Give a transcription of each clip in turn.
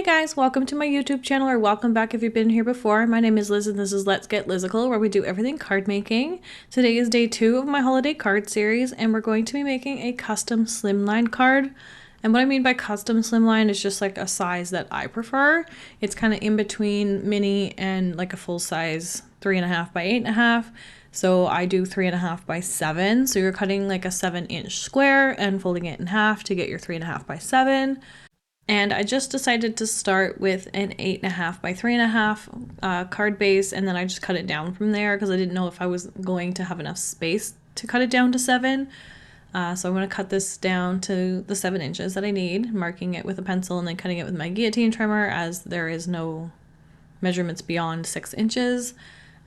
guys, welcome to my YouTube channel, or welcome back if you've been here before. My name is Liz and this is Let's Get Lizical, where we do everything card making. Today is day 2 of my holiday card series and we're going to be making a custom slimline card. And what I mean by custom slimline is just like a size that I prefer. It's kind of in between mini and like a full size 3.5 by 8.5. So I do 3.5 by 7. So you're cutting like a 7-inch square and folding it in half to get your 3.5 by 7. And I just decided to start with an 8.5 by 3.5 card base, and then I just cut it down from there because I didn't know if I was going to have enough space to cut it down to 7. So I'm going to cut this down to the 7 inches that I need, marking it with a pencil and then cutting it with my guillotine trimmer, as there is no measurements beyond 6 inches.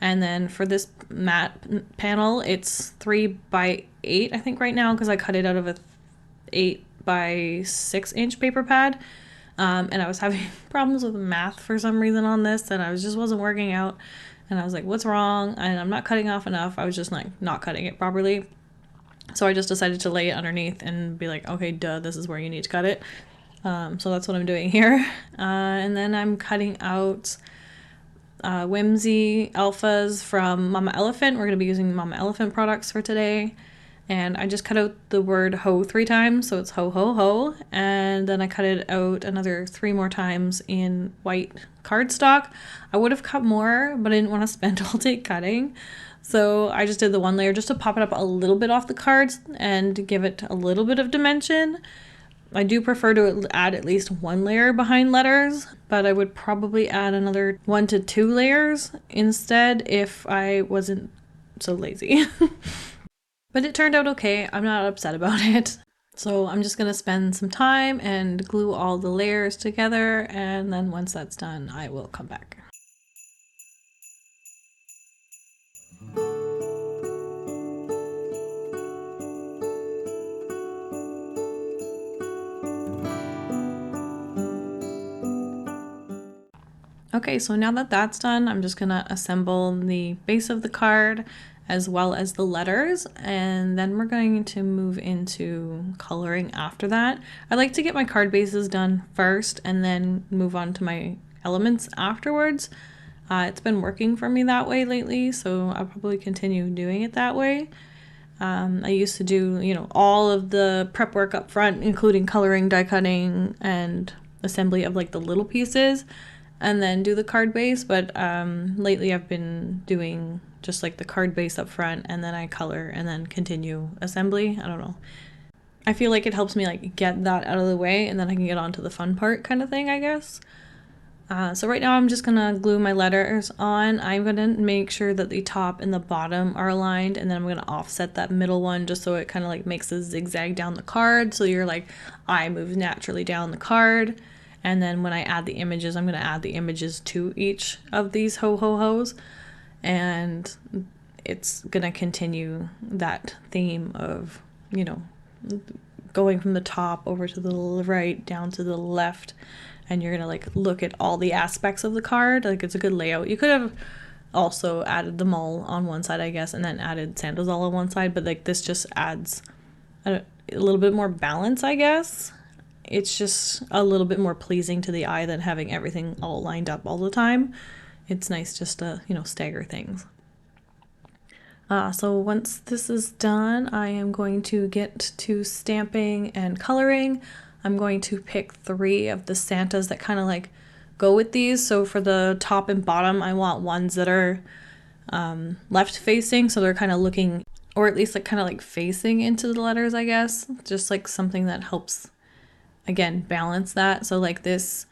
And then for this mat panel, it's 3 by 8 I think right now, because I cut it out of a 8 by 6-inch paper pad, and I was having problems with math for some reason on this, and I just wasn't working out, and I was like, what's wrong? And I'm not cutting off enough. I was just like not cutting it properly, so I just decided to lay it underneath and be like, okay, duh, this is where you need to cut it. So that's what I'm doing here. And then I'm cutting out Whimsy Alphas from Mama Elephant. We're going to be using Mama Elephant products for today. And I just cut out the word ho 3 times, so it's ho ho ho, and then I cut it out another 3 more times in white cardstock. I would have cut more, but I didn't want to spend all day cutting, so I just did the 1 layer just to pop it up a little bit off the cards and give it a little bit of dimension. I do prefer to add at least 1 layer behind letters, but I would probably add another 1 to 2 layers instead if I wasn't so lazy. But it turned out okay. I'm not upset about it. So I'm just going to spend some time and glue all the layers together, and then once that's done, I will come back. Okay, so now that that's done, I'm just going to assemble the base of the card as well as the letters, and then we're going to move into coloring after that. I like to get my card bases done first and then move on to my elements afterwards. It's been working for me that way lately, so I'll probably continue doing it that way. I used to do, all of the prep work up front, including coloring, die cutting, and assembly of like the little pieces, and then do the card base, but lately I've been doing just like the card base up front, and then I color and then continue assembly. I don't know. I feel like it helps me like get that out of the way, and then I can get on to the fun part kind of thing, I guess. So right now I'm just gonna glue my letters on. I'm gonna make sure that the top and the bottom are aligned, and then I'm gonna offset that middle one just so it kind of like makes a zigzag down the card, so your like eye moves naturally down the card. And then when I add the images, I'm going to add the images to each of these ho-ho-hos. And it's going to continue that theme of, going from the top over to the right, down to the left. And you're going to like look at all the aspects of the card. Like, it's a good layout. You could have also added them all on one side, I guess, and then added Santas all on one side. But like this just adds a little bit more balance, I guess. It's just a little bit more pleasing to the eye than having everything all lined up all the time. It's nice just to, stagger things. So once this is done, I am going to get to stamping and coloring. I'm going to pick 3 of the Santas that kind of like go with these. So for the top and bottom, I want ones that are left facing. So they're kind of looking, or at least like kind of like facing into the letters, I guess. Just like something that helps, again, balance that. So like this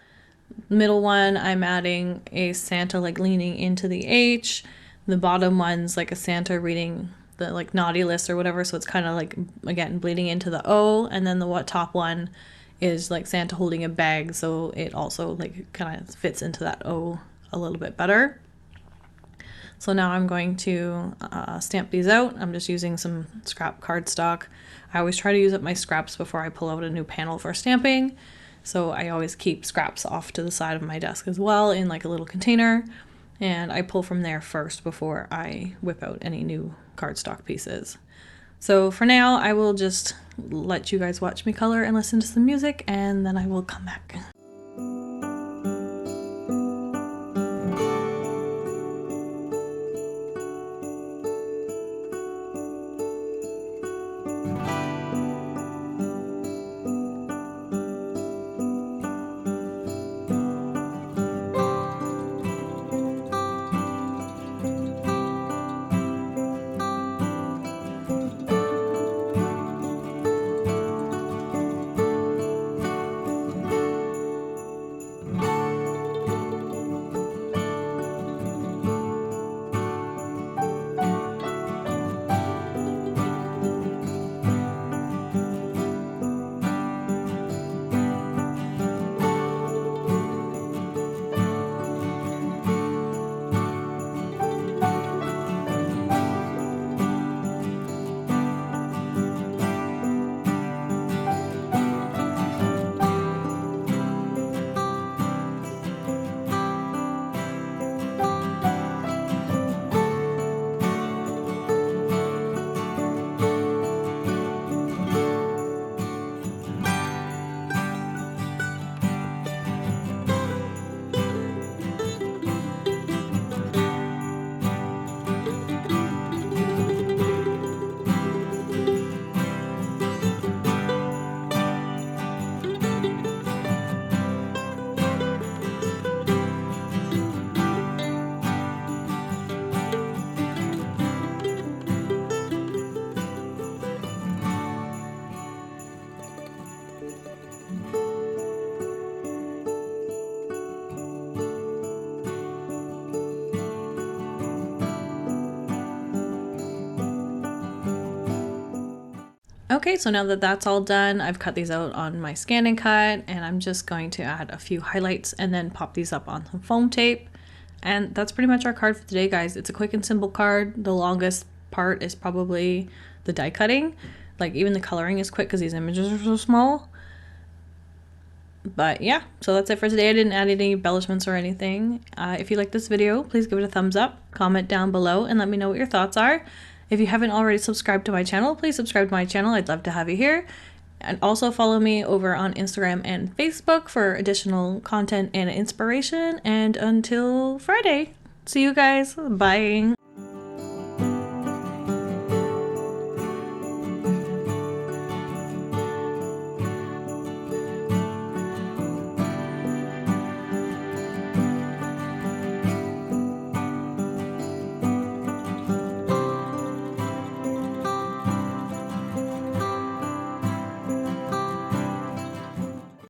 middle one, I'm adding a Santa like leaning into the H. The bottom one's like a Santa reading the like naughty list or whatever, so it's kind of like, again, bleeding into the O. And then the top one is like Santa holding a bag, so it also like kind of fits into that O a little bit better. So now I'm going to stamp these out. I'm just using some scrap cardstock. I always try to use up my scraps before I pull out a new panel for stamping. So I always keep scraps off to the side of my desk as well in like a little container. And I pull from there first before I whip out any new cardstock pieces. So for now, I will just let you guys watch me color and listen to some music, and then I will come back. Okay, so now that that's all done, I've cut these out on my scan and cut, and I'm just going to add a few highlights and then pop these up on some foam tape. And that's pretty much our card for today, guys. It's a quick and simple card. The longest part is probably the die cutting. Like, even the coloring is quick because these images are so small. But yeah, so that's it for today. I didn't add any embellishments or anything. If you like this video, please give it a thumbs up, comment down below, and let me know what your thoughts are. If you haven't already subscribed to my channel, please subscribe to my channel. I'd love to have you here. And also follow me over on Instagram and Facebook for additional content and inspiration. And until Friday, see you guys. Bye.